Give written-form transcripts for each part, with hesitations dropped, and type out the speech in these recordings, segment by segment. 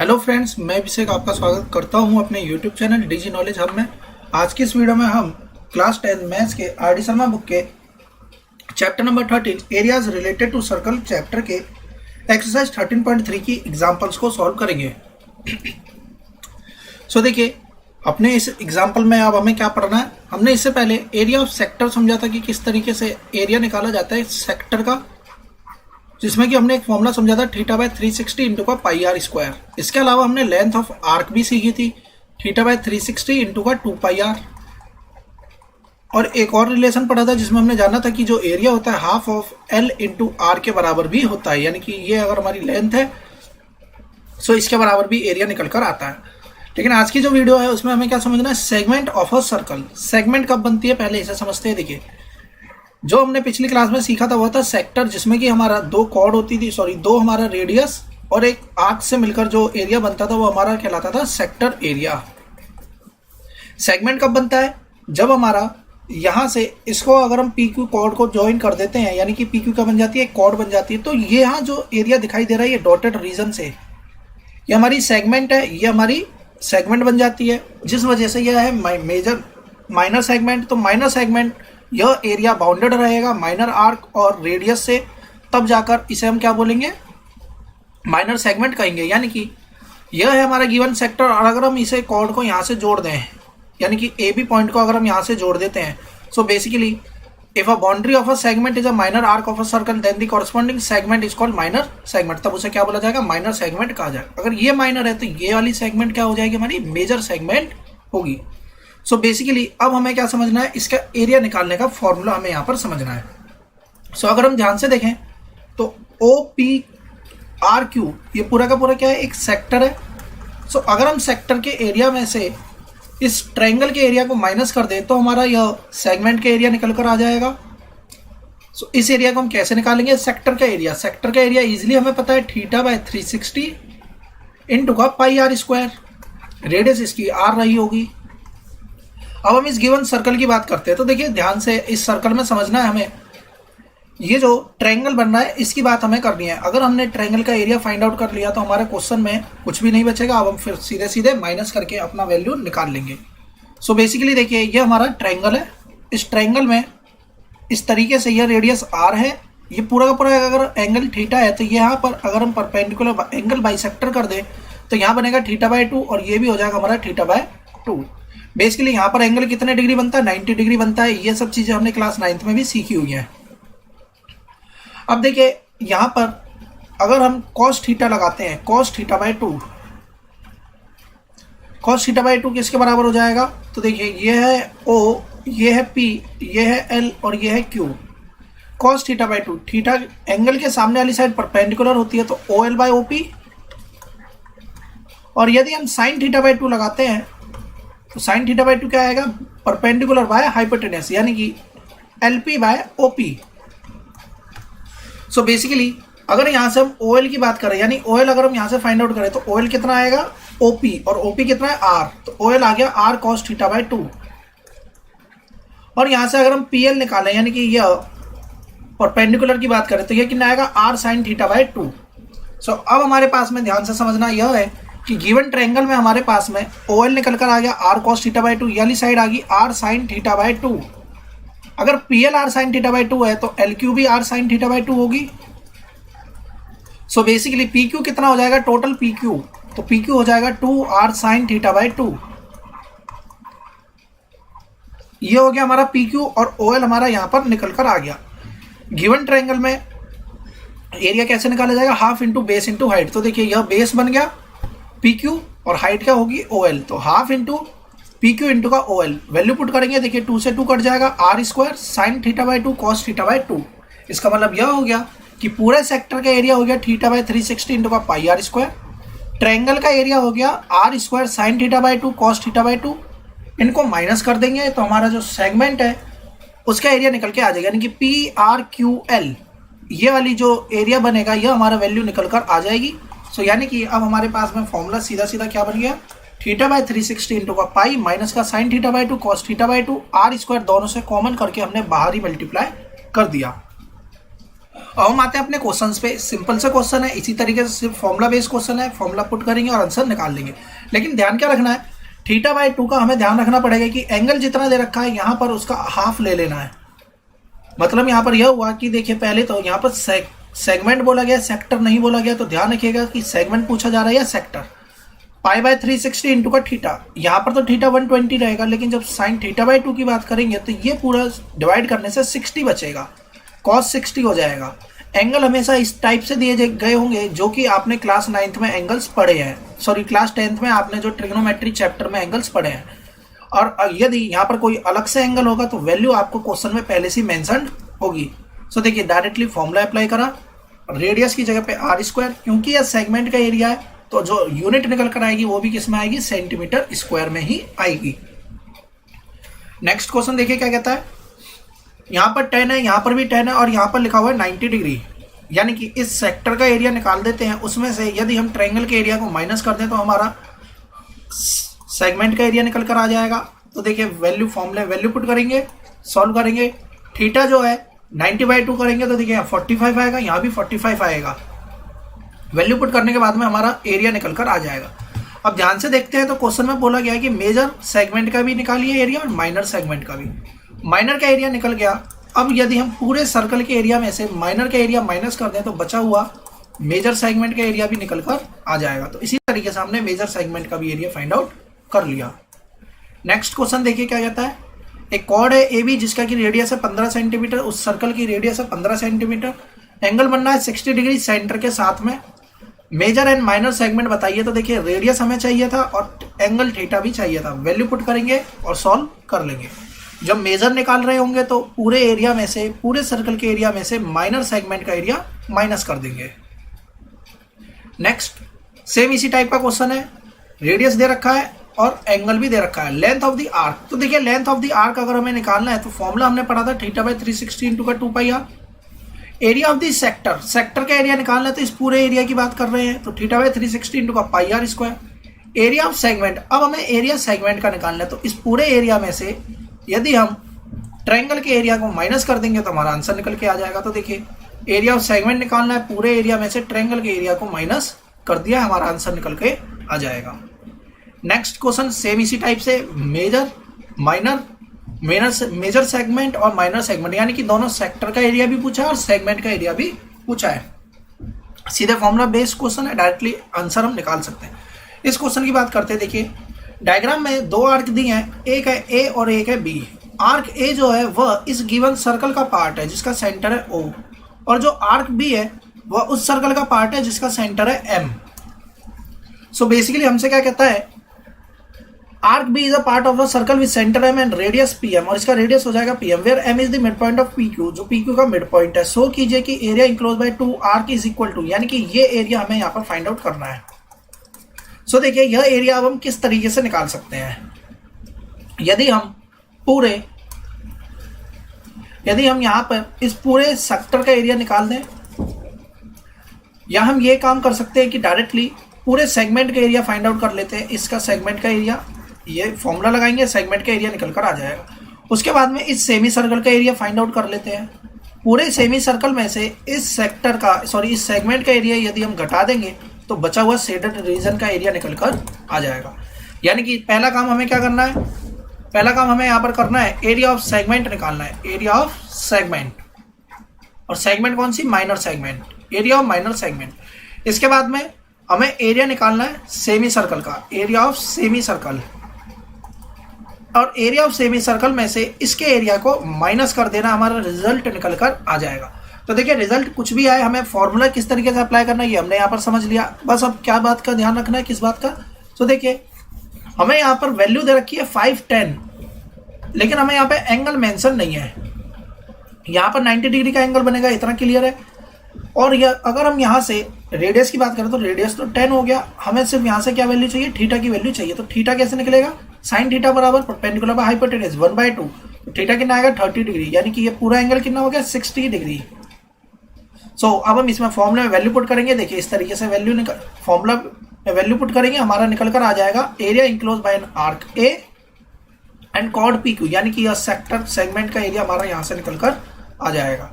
Hello friends, मैं अभिषेक आपका स्वागत करता हूं अपने YouTube channel Digi Knowledge Hub में। आज की इस वीडियो में हम क्लास 10 मैथ्स के आर डी शर्मा बुक के chapter number 13 areas related to circle chapter के एक्सरसाइज 13.3 की एग्जांपल्स को सॉल्व करेंगे। सो देखिए, अपने इस एग्जाम्पल में अब हमें क्या पढ़ना है। हमने इससे पहले एरिया ऑफ सेक्टर समझा था कि किस तरीके से एरिया निकाला जाता है सेक्टर का, जिसमें कि हमने एक फॉर्मूला समझा था θ/360 इंटू का पाई आर स्क्वायर। इसके अलावा हमने लेंथ ऑफ आर्क भी सीखी थी θ/360 इंटू का 2 पाई आर। और एक और रिलेशन पढ़ा था जिसमें हमने जाना था कि जो एरिया होता है half of L into R के बराबर भी होता है, यानी कि ये अगर हमारी लेंथ है सो इसके बराबर भी एरिया निकल कर आता है। लेकिन आज की जो वीडियो है उसमें हमें क्या समझना है, segment of a circle. Segment कब बनती है पहले इसे समझते हैं। देखिए, जो हमने पिछली क्लास में सीखा था वो था सेक्टर, जिसमें कि हमारा दो कॉर्ड होती थी, दो हमारा रेडियस और एक आर्क से मिलकर जो एरिया बनता था वो हमारा कहलाता था सेक्टर एरिया। सेगमेंट कब बनता है, जब हमारा यहाँ से इसको अगर हम पी क्यू कॉर्ड को ज्वाइन कर देते हैं, यानी कि पी क्यू क्या बन जाती है, कॉर्ड बन जाती है। तो ये यहाँ जो एरिया दिखाई दे रहा है ये डॉटेड रीजन से, ये हमारी सेगमेंट है, ये हमारी सेगमेंट बन जाती है, जिस वजह से यह है मेजर माइनर सेगमेंट। तो माइनर सेगमेंट यह एरिया बाउंडेड रहेगा माइनर आर्क और रेडियस से, तब जाकर इसे हम क्या बोलेंगे, माइनर सेगमेंट कहेंगे। यानी कि यह है हमारा गिवन सेक्टर, और अगर हम इसे कॉर्ड को यहाँ से जोड़ दें, यानी कि ए बी पॉइंट को अगर हम यहाँ से जोड़ देते हैं, so basically if a boundary of a segment is a minor arc of a circle then the corresponding segment is called minor segment. तब उसे क्या बोला जाएगा, माइनर सेगमेंट कहा जाएगा। अगर ये माइनर है तो ये वाली सेगमेंट क्या हो जाएगी, हमारी मेजर सेगमेंट होगी। सो बेसिकली अब हमें क्या समझना है, इसका एरिया निकालने का फॉर्मूला हमें यहाँ पर समझना है। सो अगर हम ध्यान से देखें तो ओ पी आर क्यू ये पूरा का पूरा क्या है, एक सेक्टर है। सो अगर हम सेक्टर के एरिया में से इस ट्रायंगल के एरिया को माइनस कर दें तो हमारा यह सेगमेंट का एरिया निकल कर आ जाएगा। सो इस एरिया को हम कैसे निकालेंगे, सेक्टर का एरिया। सेक्टर का एरिया इजिली हमें पता है θ/360 इंटू का पाई आर स्क्वायर, रेडियस इसकी आर रही होगी। अब हम इस गिवन सर्कल की बात करते हैं। तो देखिए ध्यान से, इस सर्कल में समझना है हमें, ये जो ट्रायंगल बन रहा है इसकी बात हमें करनी है। अगर हमने ट्रायंगल का एरिया फाइंड आउट कर लिया तो हमारे क्वेश्चन में कुछ भी नहीं बचेगा। अब हम फिर सीधे सीधे माइनस करके अपना वैल्यू निकाल लेंगे। सो बेसिकली देखिए, ये हमारा ट्रायंगल है। इस ट्रायंगल में इस तरीके से यह रेडियस आर है, ये पूरा का पूरा अगर एंगल थीटा है तो यहाँ पर अगर हम परपेंडिकुलर एंगल बाइसेक्टर कर दें तो यहाँ बनेगा θ/2 और ये भी हो जाएगा हमारा θ/2। बेसिकली यहाँ पर एंगल कितने डिग्री बनता है, 90 डिग्री बनता है। ये सब चीजें हमने क्लास 9th में भी सीखी हुई हैं। अब देखिए यहाँ पर अगर हम cos थीटा लगाते हैं, cos θ/2, cos θ/2 किसके बराबर हो जाएगा, तो देखिए ये है O, ये है P, ये है L और ये है Q। cos θ/2, थीटा एंगल के सामने वाली साइड परपेंडिकुलर होती है तो OL/OP, और यदि हम sin θ/2 लगाते हैं तो sin θ/2 क्या आएगा, परपेंडिकुलर बाय हाइपोटेनस, यानी कि LP/OP। सो बेसिकली अगर यहाँ से हम OL की बात करें, यानी OL अगर हम यहाँ से फाइंड आउट करें तो OL कितना आएगा, OP, और OP कितना है, R। तो OL आ गया R cos θ/2। और यहाँ से अगर हम PL निकालें, यानी कि यह परपेंडिकुलर की बात करें तो यह कितना आएगा, R sin θ/2। सो अब हमारे पास में ध्यान से समझना यह है कि गिवन ट्रायंगल में हमारे पास में OL निकल कर आ गया R cos θ/2, ये वाली साइड आ गई R sin θ/2। अगर PL R sin θ/2 है तो LQ भी R sin θ/2 होगी। सो बेसिकली PQ कितना हो जाएगा, टोटल PQ, तो PQ हो जाएगा 2R sin θ/2। ये हो गया हमारा PQ, और OL हमारा यहाँ पर निकल कर आ गया। गिवन ट्रायंगल में एरिया कैसे निकाला जाएगा, half into base into height. तो देखिए यह बेस बन गया PQ और हाइट क्या होगी, OL, तो हाफ इंटू PQ इंटू का OL। वैल्यू पुट करेंगे, देखिए 2 से 2 कट जाएगा, R स्क्वायर sin θ/2 cos θ/2। इसका मतलब यह हो गया कि पूरे सेक्टर का एरिया हो गया θ/360 इंटू का पाई आर स्क्वायर। ट्रायंगल का एरिया हो गया R स्क्वायर sin θ/2 cos θ/2। इनको माइनस कर देंगे तो हमारा जो सेगमेंट है उसका एरिया निकल के आ जाएगा, यानी कि PRQL, ये वाली जो एरिया बनेगा यह हमारा वैल्यू निकल कर आ जाएगी। सो यानी कि अब हमारे पास में फॉर्मूला सीधा सीधा क्या बन गया, θ/360 इंटू का पाई माइनस का sin θ/2 cos θ/2, R स्क्वायर दोनों से कॉमन करके हमने बाहर ही मल्टीप्लाई कर दिया। अब हम आते हैं अपने क्वेश्चंस पे। सिंपल से क्वेश्चन है, इसी तरीके से सिर्फ फॉर्मुला बेस्ड क्वेश्चन है, फॉर्मुला पुट करेंगे और आंसर निकाल लेंगे। लेकिन ध्यान क्या रखना है, थीटा बाय 2 का हमें ध्यान रखना पड़ेगा कि एंगल जितना दे रखा है यहाँ पर उसका हाफ ले लेना है। मतलब यहाँ पर यह हुआ कि देखिए पहले तो यहाँ पर सेगमेंट बोला गया, सेक्टर नहीं बोला गया, तो ध्यान रखिएगा कि सेगमेंट पूछा जा रहा है या सेक्टर। पाई बाय 360 इंटू का थीटा, यहाँ पर तो थीटा 120 रहेगा, लेकिन जब साइन थीटा बाय 2 की बात करेंगे तो ये पूरा डिवाइड करने से 60 बचेगा, कॉस 60 हो जाएगा। एंगल हमेशा इस टाइप से दिए गए होंगे जो कि आपने क्लास 9th में एंगल्स पढ़े हैं, सॉरी क्लास 10th में आपने जो ट्रिग्नोमेट्री चैप्टर में एंगल्स पढ़े हैं। और यदि यहाँ पर कोई अलग से एंगल होगा तो वैल्यू आपको क्वेश्चन में पहले से मेंशन होगी। सो देखिए डायरेक्टली फॉर्मूला अप्लाई करा, रेडियस की जगह पे आर स्क्वायर, क्योंकि यह सेगमेंट का एरिया है तो जो यूनिट निकल कर आएगी वो भी किस में आएगी, सेंटीमीटर स्क्वायर में ही आएगी। नेक्स्ट क्वेश्चन देखिए क्या कहता है, यहाँ पर 10 है, यहाँ पर भी 10 है और यहाँ पर लिखा हुआ है 90 डिग्री, यानी कि इस सेक्टर का एरिया निकाल देते हैं। उसमें से यदि हम ट्रायंगल के एरिया को माइनस कर दें तो हमारा सेगमेंट का एरिया निकल कर आ जाएगा। तो देखिए वैल्यू फॉर्मूले वैल्यू पुट करेंगे, सॉल्व करेंगे। थीटा जो है 90/2 करेंगे तो देखिए 45 आएगा, यहाँ भी 45 आएगा। वैल्यू पुट करने के बाद में हमारा एरिया निकल कर आ जाएगा। अब ध्यान से देखते हैं तो क्वेश्चन में बोला गया है कि मेजर सेगमेंट का भी निकालिए एरिया और माइनर सेगमेंट का भी। माइनर का एरिया निकल गया। अब यदि हम पूरे सर्कल के एरिया में से माइनर का एरिया माइनस कर दें तो बचा हुआ मेजर सेगमेंट का एरिया भी निकल कर आ जाएगा। तो इसी तरीके से हमने मेजर सेगमेंट का भी एरिया फाइंड आउट कर लिया। नेक्स्ट क्वेश्चन देखिए क्या कहता है, एक कॉर्ड है ए बी जिसका की रेडियस है 15 सेंटीमीटर, उस सर्कल की रेडियस है 15 सेंटीमीटर, एंगल बनना है 60 डिग्री सेंटर के साथ में। मेजर एंड माइनर सेगमेंट बताइए। तो देखिए रेडियस हमें चाहिए था और एंगल थीटा भी चाहिए था। वैल्यू पुट करेंगे और सॉल्व कर लेंगे। जब मेजर निकाल रहे होंगे तो पूरे एरिया में से, पूरे सर्कल के एरिया में से माइनर सेगमेंट का एरिया माइनस कर देंगे। नेक्स्ट सेम इसी टाइप का क्वेश्चन है, रेडियस दे रखा है और एंगल भी दे रखा है। लेंथ ऑफ द आर्क, तो देखिए लेंथ ऑफ द आर्क अगर हमें निकालना है तो फॉर्मूला हमने पढ़ा था थीटा बाय 360 इंटू का 2 pi r. Area of the sector, sector का एरिया निकालना है तो इस पूरे एरिया की बात कर रहे हैं तो थीटा बाय 360 इंटू का pi r square. Area of segment, अब हमें एरिया सेगमेंट का निकालना है तो इस पूरे एरिया में से यदि हम ट्रायंगल के एरिया को माइनस कर देंगे तो हमारा आंसर निकल के आ जाएगा। तो देखिए एरिया ऑफ सेगमेंट निकालना है, पूरे एरिया में से ट्रायंगल के एरिया को माइनस कर दिया, हमारा आंसर निकल के आ जाएगा। नेक्स्ट क्वेश्चन सेम इसी टाइप से, मेजर माइनर मेजर सेगमेंट और माइनर सेगमेंट, यानी कि दोनों सेक्टर का एरिया भी पूछा है और सेगमेंट का एरिया भी पूछा है। सीधे फॉर्मूला बेस्ड क्वेश्चन है, डायरेक्टली आंसर हम निकाल सकते हैं। इस क्वेश्चन की बात करते हैं। देखिए डायग्राम में दो आर्क दिए हैं, एक है ए और एक है बी। आर्क ए जो है वह इस गिवन सर्कल का पार्ट है जिसका सेंटर है ओ, और जो आर्क बी है वह उस सर्कल का पार्ट है जिसका सेंटर है एम। सो बेसिकली हमसे क्या कहता है, arc B is a part of the circle with centre M and radius P M, और इसका रेडियस हो जाएगा P M, where M is the mid point of P Q, जो पी क्यू का मिड पॉइंट है। So कीजिए कि area enclose by 2 arc is equal to, यानी कि ये एरिया हमें यहाँ पर फाइंड आउट करना है। सो देखिए यह एरिया अब हम किस तरीके से निकाल सकते हैं। यदि हम यहाँ पर इस पूरे सेक्टर का एरिया निकाल दें, या हम ये काम कर सकते हैं कि डायरेक्टली पूरे सेगमेंट का एरिया फाइंड आउट कर लेते हैं। इसका सेगमेंट का एरिया, ये फॉर्मूला लगाएंगे, सेगमेंट का एरिया निकल कर आ जाएगा। उसके बाद में इस सेमी सर्कल का एरिया फाइंड आउट कर लेते हैं। पूरे सेमी सर्कल में से इस सेगमेंट का एरिया यदि हम घटा देंगे तो बचा हुआ शेडेड रीजन का एरिया निकल कर आ जाएगा। यानी कि पहला काम हमें क्या करना है, पहला काम हमें यहाँ पर करना है एरिया ऑफ सेगमेंट निकालना है, एरिया ऑफ सेगमेंट। और सेगमेंट कौन सी, minor segment, area of minor segment. इसके बाद में हमें एरिया निकालना है सेमी सर्कल का, एरिया ऑफ सेमी सर्कल। और एरिया ऑफ सेमी सर्कल में से इसके एरिया को माइनस कर देना, हमारा रिजल्ट निकल कर आ जाएगा। तो देखिए रिजल्ट कुछ भी आए, हमें फॉर्मूला किस तरीके से अप्लाई करना है ये हमने यहाँ पर समझ लिया। बस अब क्या बात का ध्यान रखना है, किस बात का। तो देखिए हमें यहाँ पर वैल्यू दे रखी है 5, 10, लेकिन हमें यहाँ पे एंगल मेंशन नहीं है। यहाँ पर 90 डिग्री का एंगल बनेगा, इतना क्लियर है। और अगर हम यहाँ से रेडियस की बात करें तो रेडियस तो 10 हो गया, हमें सिर्फ यहाँ से क्या वैल्यू चाहिए, थीटा की वैल्यू चाहिए। तो थीटा कैसे निकलेगा, साइन थीटा बराबर परपेंडिकुलर बाय हाइपोटेनस 1/2, तो थीटा कितना आएगा 30 डिग्री, यानी कि ये पूरा एंगल कितना हो गया 60 डिग्री। सो अब हम इसमें फॉर्मूला में वैल्यू पुट करेंगे। देखिए इस तरीके से फॉर्मूला में वैल्यू पुट करेंगे, हमारा निकल कर आ जाएगा area enclose by an arc A and chord P Q, यानी कि यह सेक्टर सेगमेंट का एरिया हमारा यहाँ से निकल कर आ जाएगा।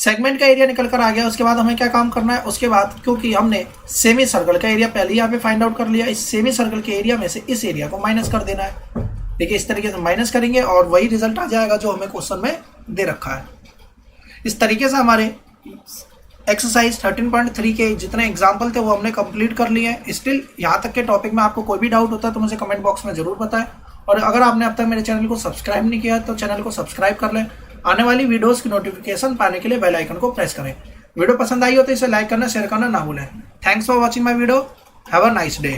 सेगमेंट का एरिया निकल कर आ गया। उसके बाद हमें क्या काम करना है, उसके बाद क्योंकि हमने सेमी सर्कल का एरिया पहले यहाँ पे फाइंड आउट कर लिया, इस सेमी सर्कल के एरिया में से इस एरिया को माइनस कर देना है। देखिए इस तरीके से माइनस करेंगे और वही रिजल्ट आ जाएगा जो हमें क्वेश्चन में दे रखा है। इस तरीके से हमारे एक्सरसाइज 13.3 के जितने एग्जाम्पल थे वो हमने कंप्लीट कर लिए हैं। स्टिल यहाँ तक के टॉपिक में आपको कोई भी डाउट होता है तो मुझे कमेंट बॉक्स में जरूर बताएं। और अगर आपने अब तक मेरे चैनल को सब्सक्राइब नहीं किया तो चैनल को सब्सक्राइब कर लें। आने वाली वीडियोस की नोटिफिकेशन पाने के लिए बेल आइकन को प्रेस करें। वीडियो पसंद आई हो तो इसे लाइक करना, शेयर करना ना भूलें। Thanks for watching my video. Have a nice day.